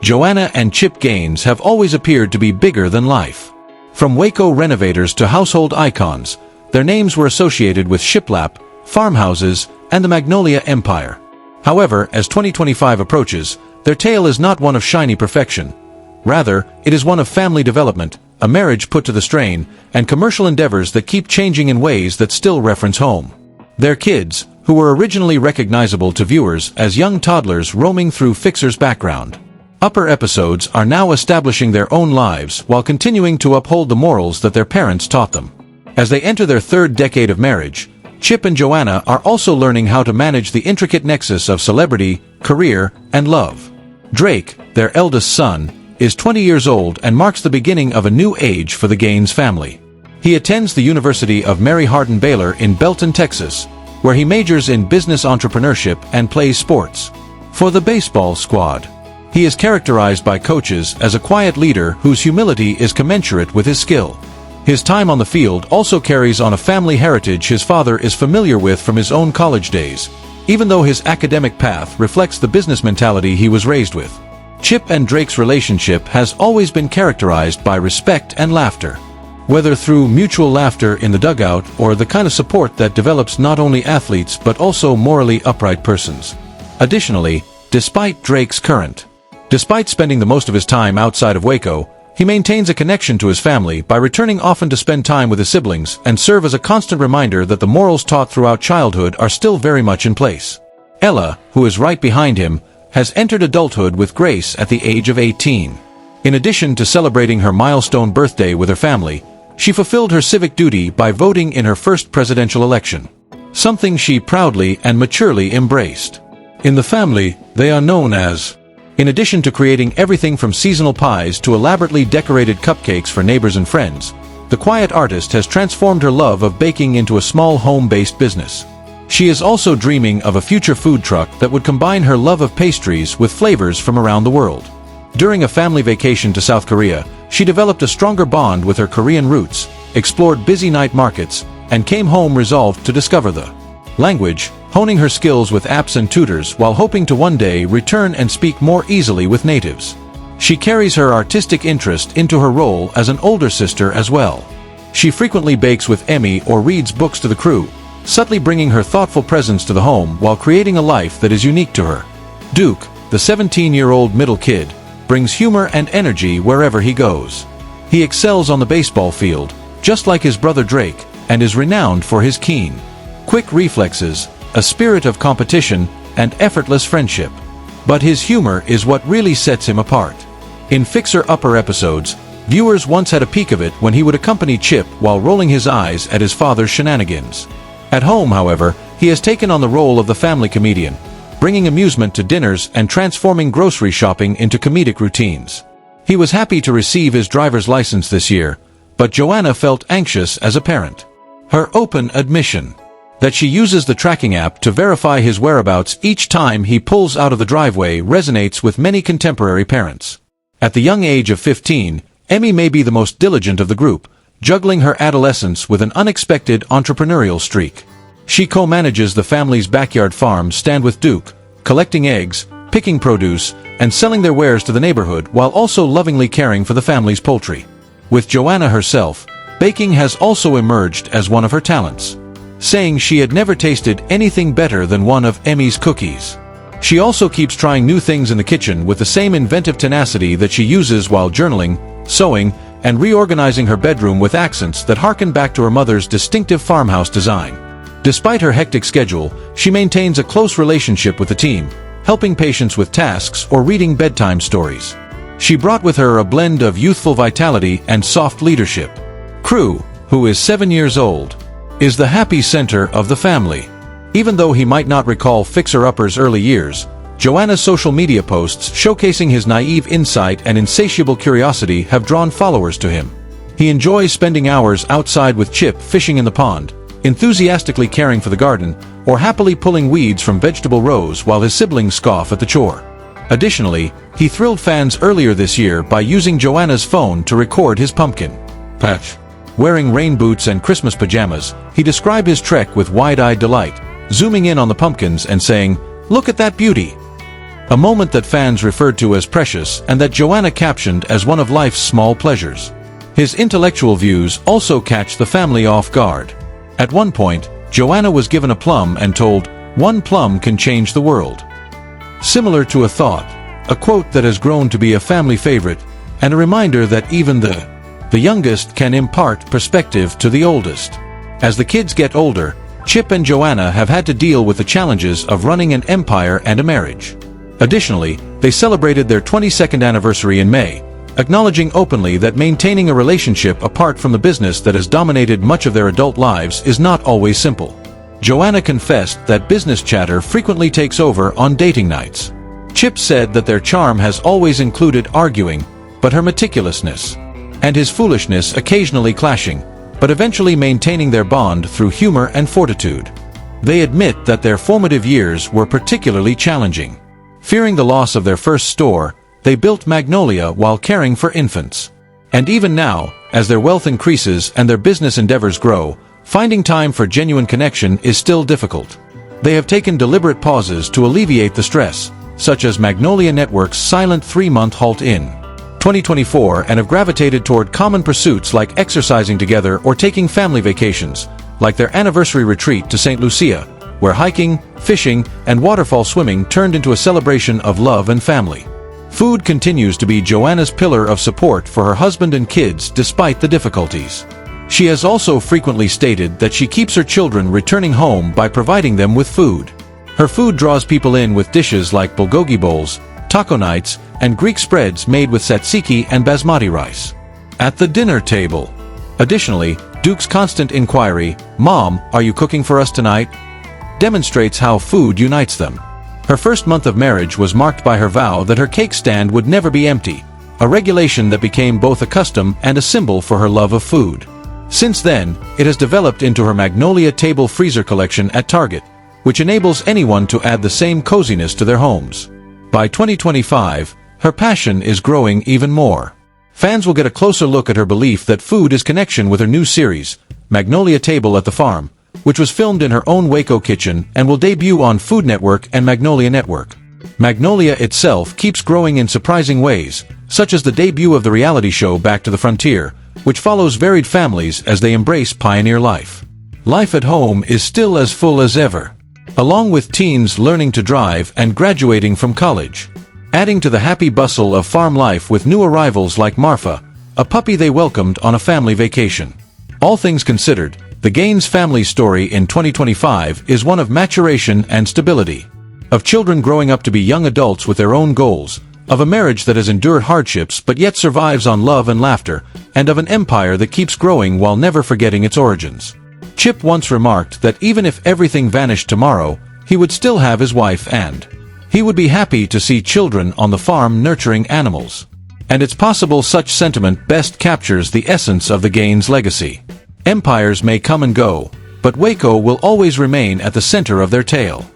Joanna and Chip Gaines have always appeared to be bigger than life. From Waco renovators to household icons, their names were associated with shiplap, farmhouses, and the Magnolia Empire. However, as 2025 approaches, their tale is not one of shiny perfection. Rather, it is one of family development, a marriage put to the strain, and commercial endeavors that keep changing in ways that still reference home. Their kids, who were originally recognizable to viewers as young toddlers roaming through Fixer's background. Upper episodes are now establishing their own lives while continuing to uphold the morals that their parents taught them. As they enter their third decade of marriage, Chip and Joanna are also learning how to manage the intricate nexus of celebrity, career, and love. Drake, their eldest son, is 20 years old and marks the beginning of a new age for the Gaines family. He attends the University of Mary Hardin Baylor in Belton, Texas, where he majors in business entrepreneurship and plays sports. For the baseball squad, he is characterized by coaches as a quiet leader whose humility is commensurate with his skill. His time on the field also carries on a family heritage his father is familiar with from his own college days, even though his academic path reflects the business mentality he was raised with. Chip and Drake's relationship has always been characterized by respect and laughter. Whether through mutual laughter in the dugout or the kind of support that develops not only athletes but also morally upright persons. Additionally, despite spending the most of his time outside of Waco, he maintains a connection to his family by returning often to spend time with his siblings and serve as a constant reminder that the morals taught throughout childhood are still very much in place. Ella, who is right behind him, has entered adulthood with grace at the age of 18. In addition to celebrating her milestone birthday with her family, she fulfilled her civic duty by voting in her first presidential election, something she proudly and maturely embraced. In the family, they are known as, in addition to creating everything from seasonal pies to elaborately decorated cupcakes for neighbors and friends, the quiet artist has transformed her love of baking into a small home-based business. She is also dreaming of a future food truck that would combine her love of pastries with flavors from around the world. During a family vacation to South Korea, she developed a stronger bond with her Korean roots, explored busy night markets, and came home resolved to discover the language, honing her skills with apps and tutors while hoping to one day return and speak more easily with natives. She carries her artistic interest into her role as an older sister as well. She frequently bakes with Emmy or reads books to the crew, subtly bringing her thoughtful presence to the home while creating a life that is unique to her. Duke, the 17-year-old middle kid, brings humor and energy wherever he goes. He excels on the baseball field, just like his brother Drake, and is renowned for his keen, quick reflexes, a spirit of competition, and effortless friendship. But his humor is what really sets him apart. In Fixer Upper episodes, viewers once had a peek of it when he would accompany Chip while rolling his eyes at his father's shenanigans. At home, however, he has taken on the role of the family comedian, bringing amusement to dinners and transforming grocery shopping into comedic routines. He was happy to receive his driver's license this year, but Joanna felt anxious as a parent. Her open admission that she uses the tracking app to verify his whereabouts each time he pulls out of the driveway resonates with many contemporary parents. At the young age of 15, Emmy may be the most diligent of the group, juggling her adolescence with an unexpected entrepreneurial streak. She co-manages the family's backyard farm Stand with Duke, collecting eggs, picking produce, and selling their wares to the neighborhood while also lovingly caring for the family's poultry. With Joanna herself, baking has also emerged as one of her talents, saying she had never tasted anything better than one of Emmy's cookies. She also keeps trying new things in the kitchen with the same inventive tenacity that she uses while journaling, sewing, and reorganizing her bedroom with accents that harken back to her mother's distinctive farmhouse design. Despite her hectic schedule, she maintains a close relationship with the team, helping patients with tasks or reading bedtime stories. She brought with her a blend of youthful vitality and soft leadership. Crew, who is 7 years old, is the happy center of the family. Even though he might not recall Fixer Upper's early years, Joanna's social media posts showcasing his naive insight and insatiable curiosity have drawn followers to him. He enjoys spending hours outside with Chip fishing in the pond, enthusiastically caring for the garden, or happily pulling weeds from vegetable rows while his siblings scoff at the chore. Additionally, he thrilled fans earlier this year by using Joanna's phone to record his pumpkin patch. Wearing rain boots and Christmas pajamas, he described his trek with wide-eyed delight, zooming in on the pumpkins and saying, "Look at that beauty." a moment that fans referred to as precious and that Joanna captioned as one of life's small pleasures. His intellectual views also catch the family off guard. At one point, Joanna was given a plum and told, "One plum can change the world." Similar to a thought, a quote that has grown to be a family favorite, and a reminder that even the youngest can impart perspective to the oldest. As the kids get older, Chip and Joanna have had to deal with the challenges of running an empire and a marriage. Additionally, they celebrated their 22nd anniversary in May, acknowledging openly that maintaining a relationship apart from the business that has dominated much of their adult lives is not always simple. Joanna confessed that business chatter frequently takes over on dating nights. Chip said that their charm has always included arguing, but her meticulousness, and his foolishness occasionally clashing, but eventually maintaining their bond through humor and fortitude. They admit that their formative years were particularly challenging. Fearing the loss of their first store, they built Magnolia while caring for infants. And even now, as their wealth increases and their business endeavors grow, finding time for genuine connection is still difficult. They have taken deliberate pauses to alleviate the stress, such as Magnolia Network's silent 3-month halt in 2024, and have gravitated toward common pursuits like exercising together or taking family vacations, like their anniversary retreat to St. Lucia, where hiking, fishing, and waterfall swimming turned into a celebration of love and family. Food continues to be Joanna's pillar of support for her husband and kids despite the difficulties. She has also frequently stated that she keeps her children returning home by providing them with food. Her food draws people in with dishes like bulgogi bowls, taco nights, and Greek spreads made with tzatziki and basmati rice. At the dinner table. Additionally, Duke's constant inquiry, "Mom, are you cooking for us tonight?" demonstrates how food unites them. Her first month of marriage was marked by her vow that her cake stand would never be empty, a regulation that became both a custom and a symbol for her love of food. Since then, it has developed into her Magnolia Table Freezer collection at Target, which enables anyone to add the same coziness to their homes. By 2025, her passion is growing even more. Fans will get a closer look at her belief that food is connection with her new series, Magnolia Table at the Farm, which was filmed in her own Waco kitchen and will debut on Food Network and Magnolia Network. Magnolia itself keeps growing in surprising ways, such as the debut of the reality show Back to the Frontier, which follows varied families as they embrace pioneer life. Life at home is still as full as ever, along with teens learning to drive and graduating from college, adding to the happy bustle of farm life with new arrivals like Marfa, a puppy they welcomed on a family vacation. All things considered, the Gaines family story in 2025 is one of maturation and stability, of children growing up to be young adults with their own goals, of a marriage that has endured hardships but yet survives on love and laughter, and of an empire that keeps growing while never forgetting its origins. Chip once remarked that even if everything vanished tomorrow, he would still have his wife and he would be happy to see children on the farm nurturing animals. And it's possible such sentiment best captures the essence of the Gaines legacy. Empires may come and go, but Waco will always remain at the center of their tale.